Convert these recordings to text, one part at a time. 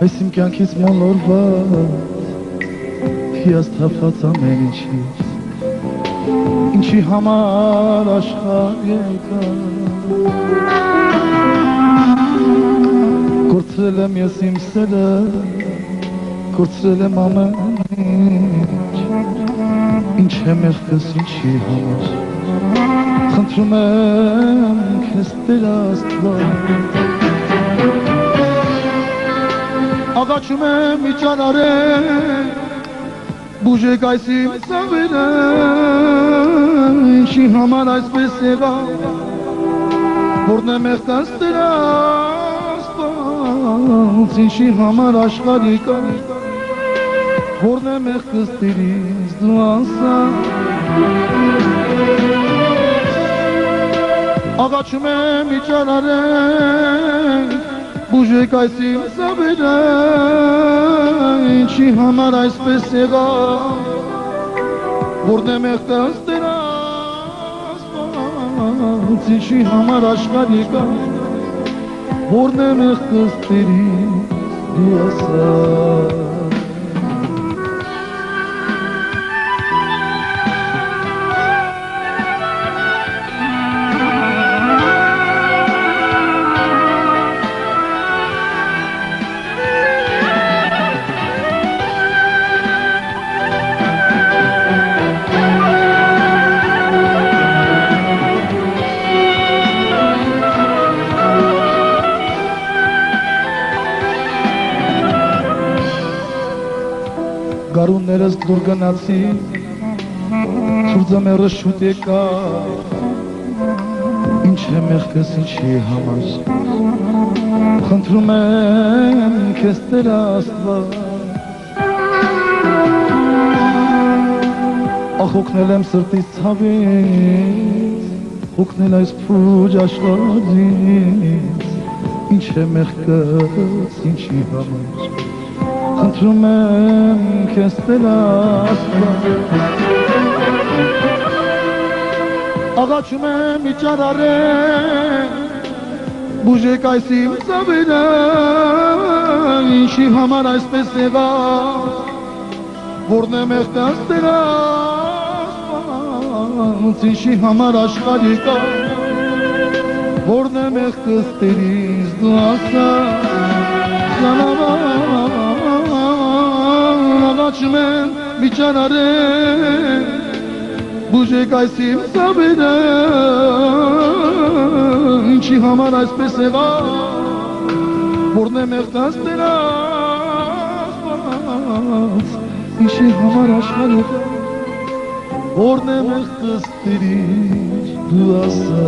Այս իմ կյանքից մոլորված հիասթափված ամեն ինչից ինչի համար աշխարհ եկա կորցրել եմ ես իմ սերը կորցրել եմ ամեն ինչ է մեղքս ինչի համար խնդրում եմ քեզ Տեր Աստված աղաչում եմ իջանարել բուժեք այս իմ սավերը ինչի համար այսպես եղավ որն է մեղքս Տեր Աստված ինչի համար աշխարհի կա որն է մեղքս Տերից դու ասա աղաչում եմ իջանարել բուժեք այս իմ սավերը ինչի համար այսպես եղավ որն է մեղքս Տեր Աստված ինչի համար աշխարհի կա որն է մեղքս Տերից դու ասա Գարուններս դուր գնացի, շուրջամերը շուտ եկա, ինչ է մեղքս ինչի համար, խնդրում եմ քեզ Տեր Աստված, ախ օգնել եմ սրտիս ցավից, օգնել այս փուջ աշխարհից, ինչ է մեղքս ինչի համար խնդրում եմ քեզ Տեր Աստված աղաչում եմ իջանարել բուժեք այս իմ սավերը ինչի համար այսպես եղավ որն է մեղքս Տեր Աստված ինչի համար աշխարհի կա որն է մեղքս Տերից դու ասա աղաչում եմ իջանարել բուժեք այս իմ սավերը ինչի համար այսպես եղավ որն է մեղքս Տեր Աստված ինչի համար աշխարհի կա որն է մեղքս Տերից դու ասա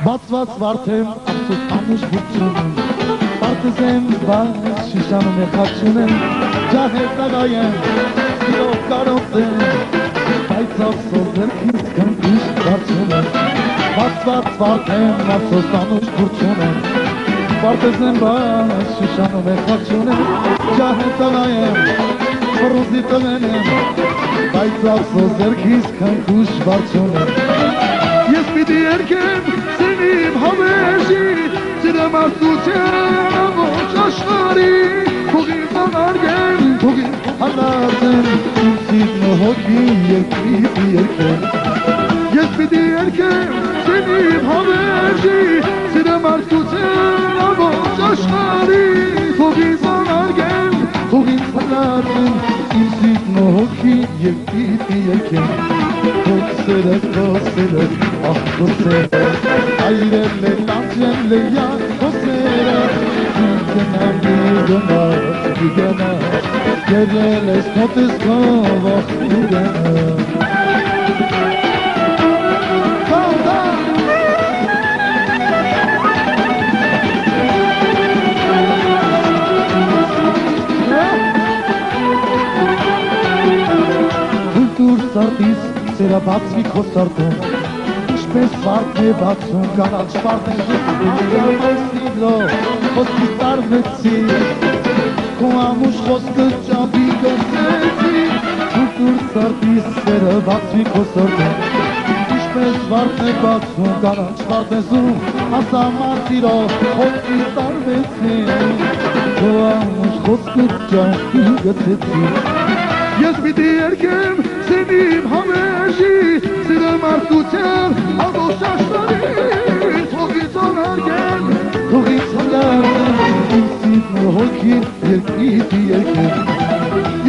Բացված վարդեմ ափսոս ամուր հուծում Պարտեզ եմ բայց շիշանում է խաչում եմ Ջահեր տաղայեմ սիրով կարոտ եմ Բայց ափսոս ձերքից կնքուշ վարչում եմ Բացված վարդեմ ափսոս ամուր հուծում եմ Պարտեզ եմ բայց շիշանում է խաչում եմ Ջահեր տաղայեմ Ռուզի տղեն եմ Բայց ափսոս ձերքից կնքուշ վարչում եմ Ես պիտի երկեմ Սենիմ հավեժի Ձրամասության ամոչ աշխարի Թողին զանարգեն, թողին հալացեն Իմ սիրնը հոգի երկրի երկեն Ես պիտի երկեմ Սենիմ հավեժի Ձրամասության ամոչ աշխարի Թողին զանարգեն, թողին հալացեն Իմ սիրնը հոգի երկրի երկեն Kosere, kosere, ah kosere Ayrelle, lancelle, ya kosere Bigena Gereles, notes kavak, bigena Սարտիս սերաբացվի քո սարտում Ինչպես վարդն է բացում կանաչ վարդն է Անգամայսիլո խոսքի տարվեցի Քո ամուշ խոսքը ճապի կրսեցի Ուտուր սարտիս սերաբացվի քո սարտում Ինչպես վարդն է բացում կանաչ վարդն է զում Ասամարտիրո խոսքի տարվեցի Քո ամուշ խոսքը ճապի կրսեցի Ես պիտի երկեմ սենիմ համեժի Սիրեմ արդության ադոշ աշխարի Թողից անարգեն, թողից հնարդեն Իմ սիդն հոգին երկիդի երկեմ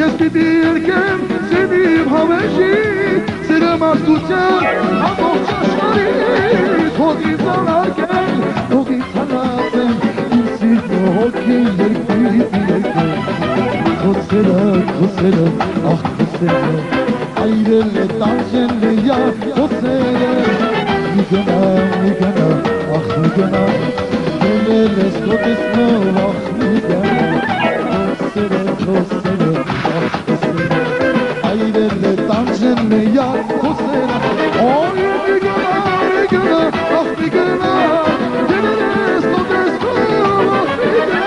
Ես պիտի երկեմ սենիմ համեժի Սիրեմ արդության ադոշ աշխարի Թողից անարգեն, թողից հնարդեն Իմ սիդն հոգին երկիդի երկեմ Kosere, ah kosere Ayrelle, dancelle, ya kosere Migena, ah migena Geleles, kodesno, ah migena Kosere, ah kosere Ayrelle, dancelle, ya kosere Oy migena, ah migena Geleles, kodesno, ah migena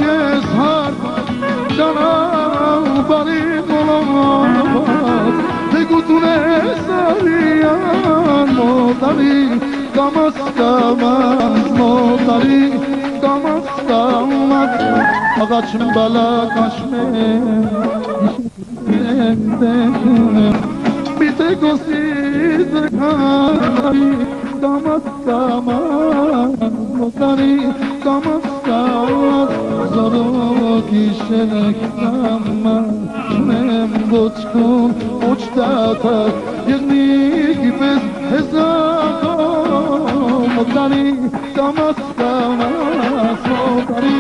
ես հարմար Ժանամ բարի մոլոմոտ Թե գուտուն ես արիան Մոտարի կամաս Մոտարի կամաս Աղաչմ բալակաշմ եմ դեքունեմ Միտե գոսի զրկարի Կամաս Մոտարի կամաս Զորոք իշեք նամաշնեմ Ոչքուն ոչ դատար Եղնիկ պես հեզակով Մոտարի կամաս Մոտարի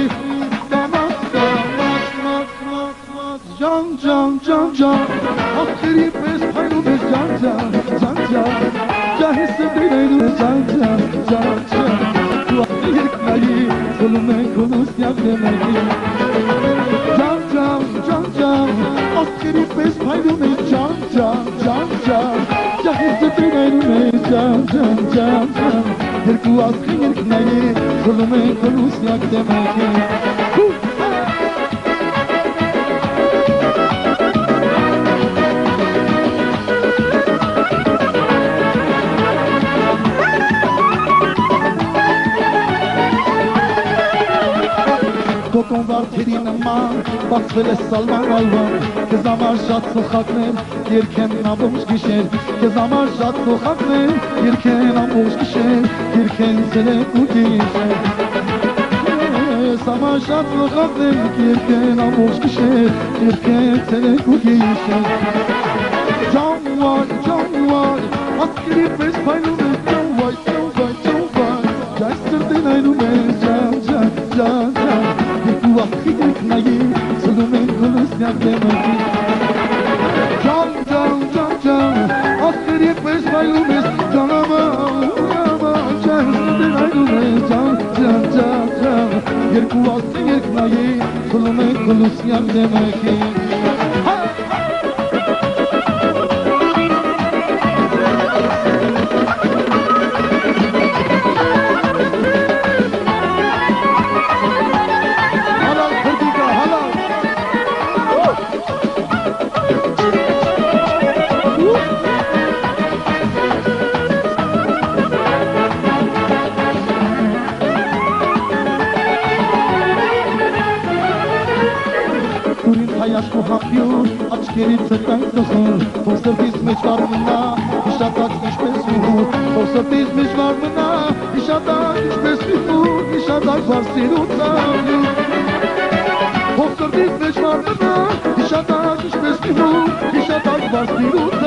Can Askeri pes paynu pes can Cahistim dineynu can Tuakli yirknayi Kolume konus yak demeki Can Askeri pes paynu pes can Cahistim dineynu can Yirku askeri yirknayi Kolume konus yak demeki Կոկոն վարդերի նման բացվել է սալման ալվան Կեզ համար շատ սոխակներ երկեն ամբողջ գիշեր Կեզ համար շատ սոխակներ երկեն ամբողջ գիշեր Երկեն ցերեկ ու գիշեր Կեզ համար շատ սոխակներ երկեն ամբողջ գիշեր Երկեն ցերեկ ու գիշեր Ջանվար ասկերի պես փայլում ես ջանվար Ջայս սրտին այնում ես ջան Vakti yıknayı, sulumen kulüsyak demeki Can, asker yetmez bayılmez Canama, çaysızdır ayrılmaz Can Yerku vakti yıknayı, sulumen kulüsyak demeki Հայաշկու հապյուր, աչկերի ծրտայք տխոր Ով սրտիս մեջ վար մնա, իշատակ ինչպես միհուր Ով սրտիս մեջ վար մնա, իշատակ ինչպես միհուր Իշատակ վար սիրուտ ծավյուր Ով սրտիս մեջ վար մնա, իշատակ ինչպես միհուր Իշատակ վար սիրուտ